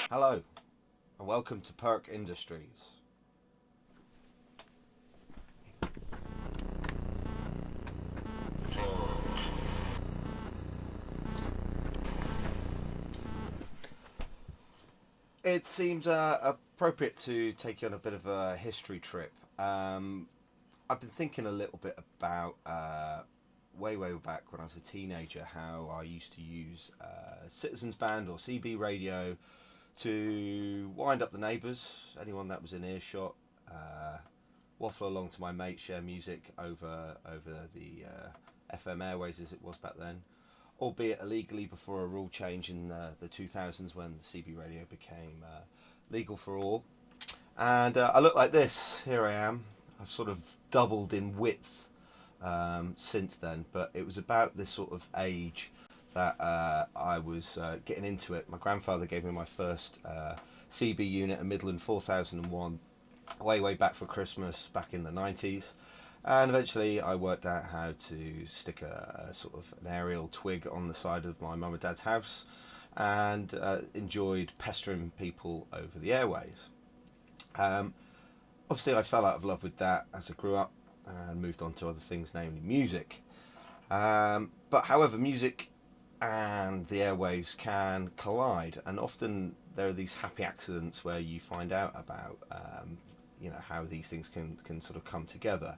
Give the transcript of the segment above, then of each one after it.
Hello, and welcome to Perk Industries. It seems appropriate to take you on a bit of a history trip. I've been thinking a little bit about way back when I was a teenager how I used to use Citizens Band or CB radio to wind up the neighbours, anyone that was in earshot, waffle along to my mate, share music over the FM airways as it was back then, albeit illegally before a rule change in the 2000s when the CB radio became legal for all. And I look like this. Here I am. I've sort of doubled in width since then, but it was about this sort of age that I was getting into it. My grandfather gave me my first CB unit, a Midland 4001, way back for Christmas back in the 90s. And eventually I worked out how to stick a sort of an aerial twig on the side of my mum and dad's house, and enjoyed pestering people over the airways. Um, Obviously I fell out of love with that as I grew up and moved on to other things, namely music. But however, music and the airwaves can collide, and often there are these happy accidents where you find out about how these things can sort of come together.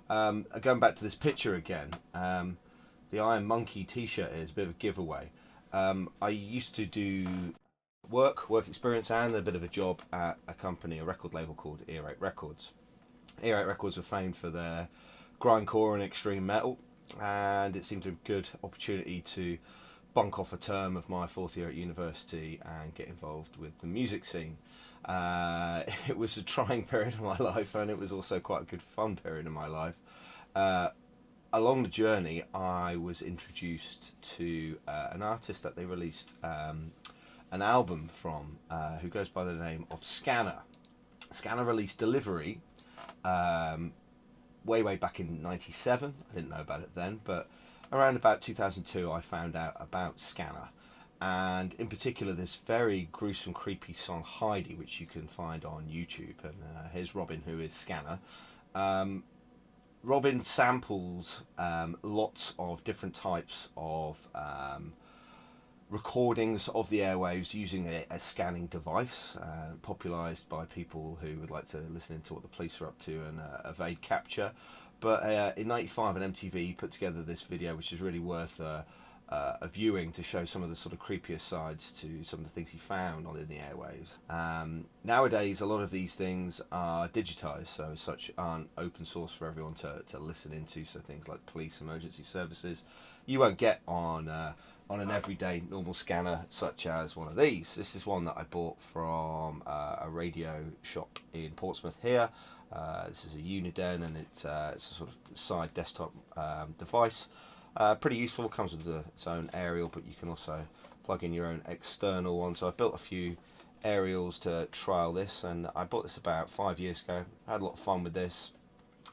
Going back to this picture again, the Iron Monkey T-shirt is a bit of a giveaway. I used to do work experience and a bit of a job at a company, a record label called Ear 8 Records. Ear 8 Records were famed for their grindcore and extreme metal, and it seemed a good opportunity to bunk off a term of my fourth year at university and get involved with the music scene. It was a trying period of my life, and it was also quite a good fun period of my life. Uh, Along the journey, I was introduced to an artist that they released an album from, who goes by the name of Scanner. Scanner released Delivery way back in '97. I didn't know about it then, but around about 2002 I found out about Scanner, and in particular this very gruesome, creepy song Heidi, which you can find on YouTube. And here's Robin, who is Scanner. Robin samples lots of different types of recordings of the airwaves using a scanning device, popularised by people who would like to listen to what the police are up to and evade capture. But in '95, an MTV put together this video, which is really worth a viewing, to show some of the sort of creepier sides to some of the things he found on in the airwaves. Nowadays, a lot of these things are digitised, so as such aren't open source for everyone to listen into. So things like police emergency services, you won't get on an everyday normal scanner such as one of these. This is one that I bought from a radio shop in Portsmouth here. This is a Uniden, and it's a sort of side desktop device. Pretty useful, comes with its own aerial, but you can also plug in your own external one. So I built a few aerials to trial this, and I bought this about 5 years ago. I had a lot of fun with this.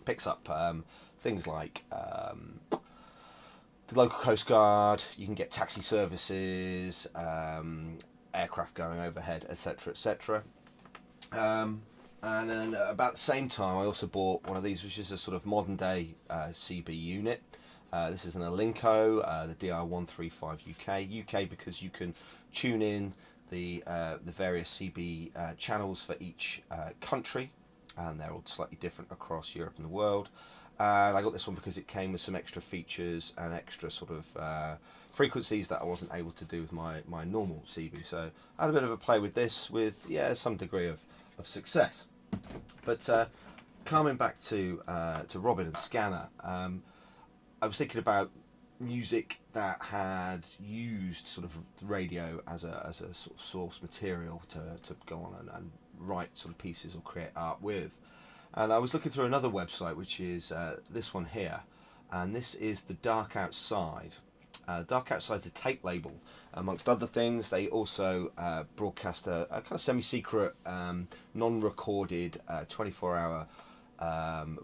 Picks up things like the local Coast Guard, you can get taxi services, aircraft going overhead, etc, etc. And then about the same time I also bought one of these, which is a sort of modern day CB unit. This is an Alinco, the DR135 UK because you can tune in the various CB channels for each country, and they're all slightly different across Europe and the world. And I got this one because it came with some extra features and extra sort of frequencies that I wasn't able to do with my normal CB. So I had a bit of a play with this with some degree of success. But coming back to Robin and Scanner, I was thinking about music that had used sort of radio as a sort of source material to go on and write sort of pieces or create art with. And I was looking through another website, which is this one here, and this is the Dark Outside. Dark Outside is a tape label, amongst other things. They also broadcast a kind of semi-secret, non-recorded, 24-hour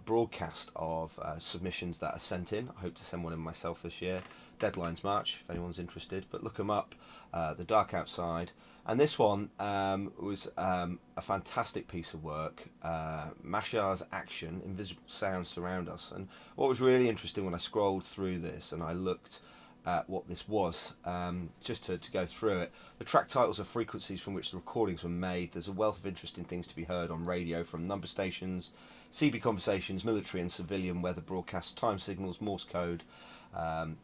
broadcast of submissions that are sent in. I hope to send one in myself this year. Deadline's March, if anyone's interested, but look them up. The Dark Outside. And this one was a fantastic piece of work. Mashar's Action, Invisible Sounds Surround Us. And what was really interesting when I scrolled through this and I looked at what this was, just to go through it, the track titles are frequencies from which the recordings were made. There's a wealth of interesting things to be heard on radio, from number stations, CB conversations, military and civilian weather broadcasts, time signals, Morse code,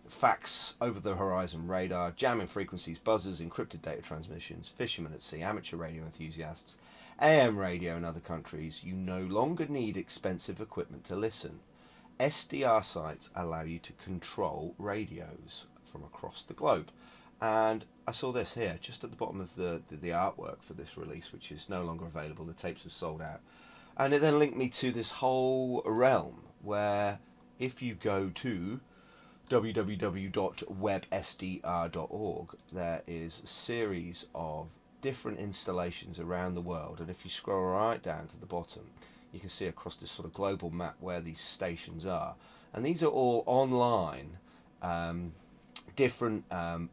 fax, over the horizon radar, jamming frequencies, buzzers, encrypted data transmissions, fishermen at sea, amateur radio enthusiasts, AM radio in other countries. You no longer need expensive equipment to listen. SDR sites allow you to control radios from across the globe. And I saw this here just at the bottom of the artwork for this release, which is no longer available. The tapes have sold out. And it then linked me to this whole realm where if you go to www.websdr.org, there is a series of different installations around the world, and if you scroll right down to the bottom, you can see across this sort of global map where these stations are, and these are all online, different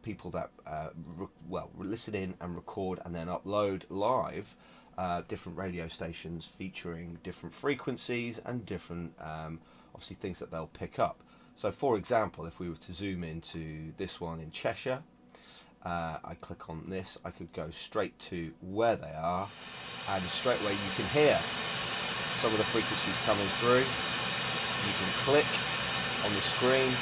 people that listen in and record and then upload live different radio stations featuring different frequencies and different obviously things that they'll pick up. So for example, if we were to zoom into this one in Cheshire, I click on this, I could go straight to where they are, and straight away you can hear some of the frequencies coming through. You can click on the screen, you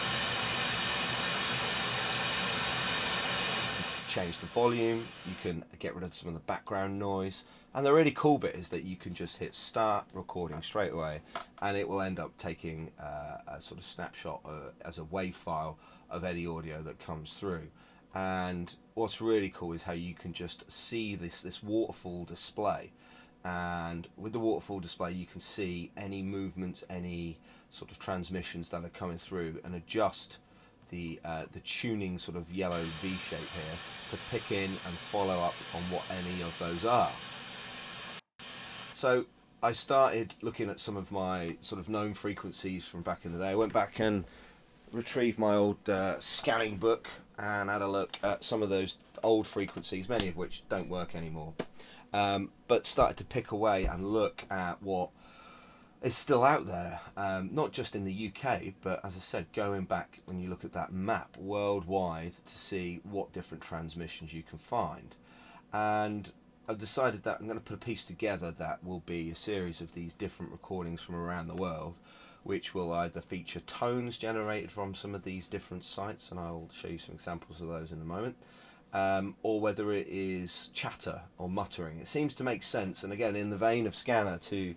can change the volume, you can get rid of some of the background noise, and the really cool bit is that you can just hit start recording straight away, and it will end up taking a sort of snapshot as a WAV file of any audio that comes through. And what's really cool is how you can just see this waterfall display, and with the waterfall display you can see any movements, any sort of transmissions that are coming through, and adjust the tuning sort of yellow V shape here to pick in and follow up on what any of those are. So I started looking at some of my sort of known frequencies from back in the day. I went back and retrieved my old scanning book and had a look at some of those old frequencies, many of which don't work anymore, but started to pick away and look at what is still out there, not just in the UK, but as I said, going back when you look at that map worldwide to see what different transmissions you can find. And I've decided that I'm going to put a piece together that will be a series of these different recordings from around the world, which will either feature tones generated from some of these different sites, and I'll show you some examples of those in a moment, or whether it is chatter or muttering. It seems to make sense, and again in the vein of Scanner, to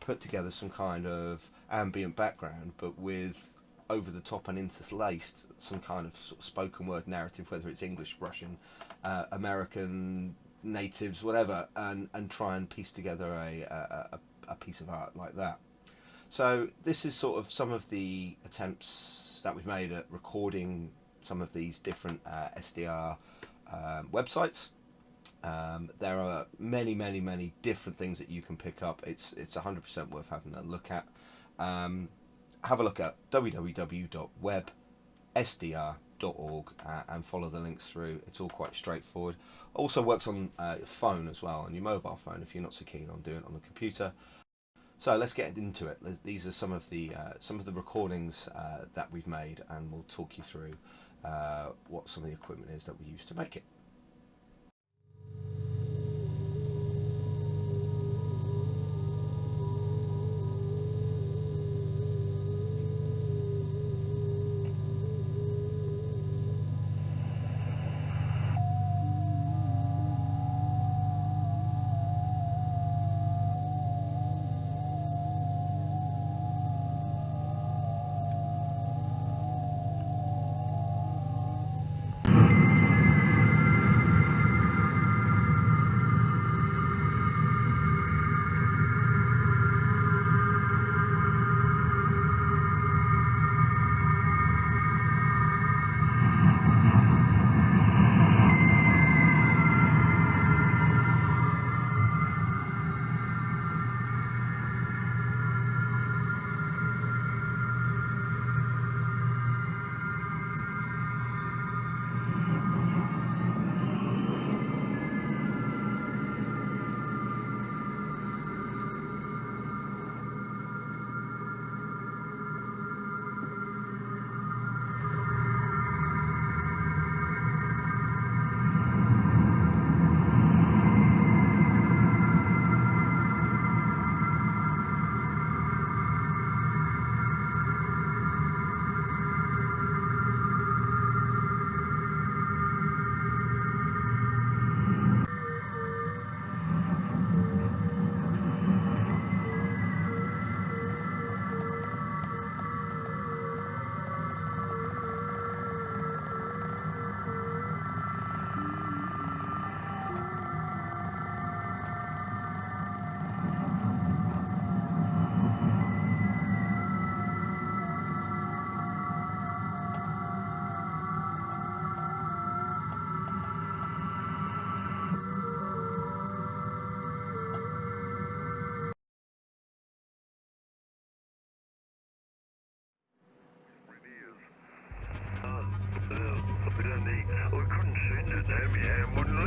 put together some kind of ambient background, but with over the top and interlaced some kind of, sort of spoken word narrative, whether it's English, Russian, American, natives, whatever, and try and piece together a piece of art like that. So this is sort of some of the attempts that we've made at recording some of these different SDR websites. There are many different things that you can pick up. It's 100% worth having a look at. Have a look at www.websdr.org and follow the links through. It's all quite straightforward. Also works on your phone as well, on your mobile phone, if you're not so keen on doing it on the computer. So let's get into it. These are some of the recordings that we've made, and we'll talk you through what some of the equipment is that we use to make it.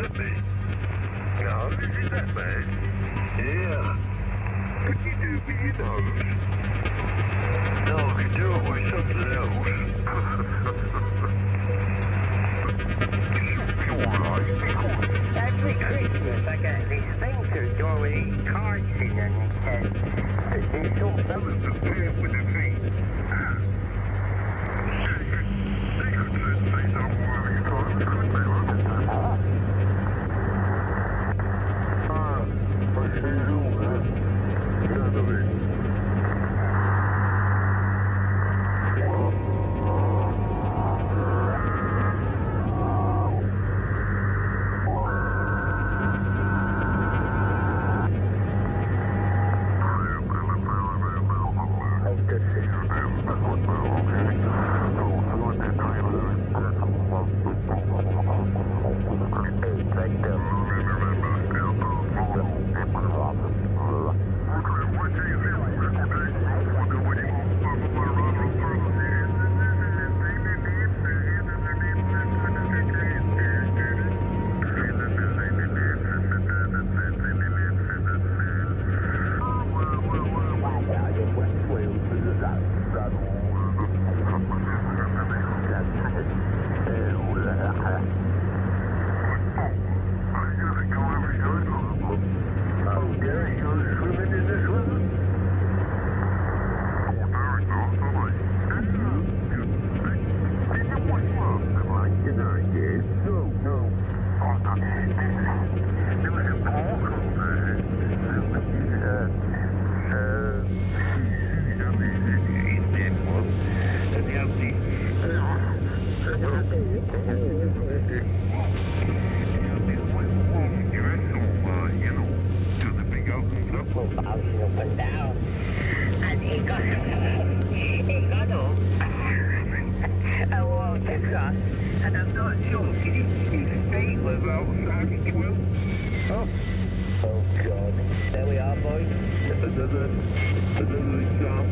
at me. No, is it that bad? Yeah. Could you do it with your nose? No, I could do it with something else. Every Christmas I get this thing to go with these cards in and it's all That was the pair with the feet. They could say something while you can't, couldn't they? I see you, man. None of it.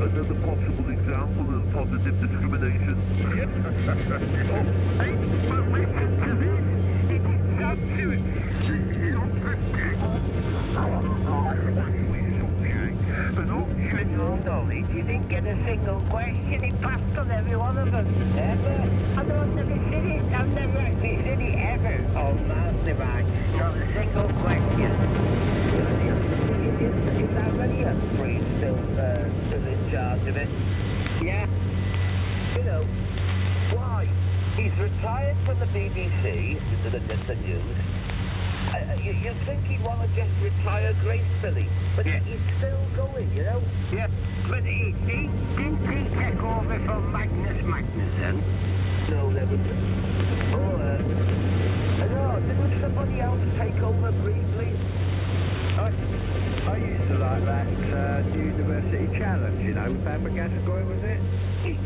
Another possible example of positive discrimination. Yep. Hey, but listen to this. It's up to it. But in your knowledge, you didn't get a single question. It passed on every one of them. Ever? I know I've never seen it. I've never actually seen it ever. Oh, massive, right. Not a single question. Is that really a free still in charge of it? Yeah. You know, why? He's retired from the BBC, the news. You'd think he'd want to just retire gracefully, but he's still going, you know? Yeah, but didn't he take over from Magnus Magnuson? No, never. Oh, no, didn't somebody else take over briefly? I used to like that University Challenge, you know, Fabregas guy, was it? He's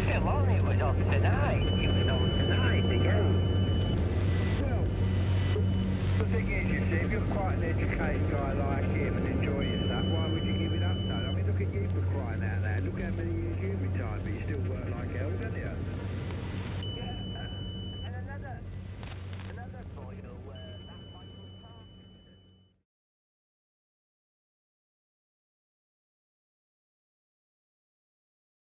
still on. It was on tonight. It was on tonight again. Well, the thing is, you see, if you're quite an educated guy like him and enjoy your stuff, why would you give it up, though? I mean, look at you for crying out loud. Look how many years you've retired, but you still work like hell, don't you?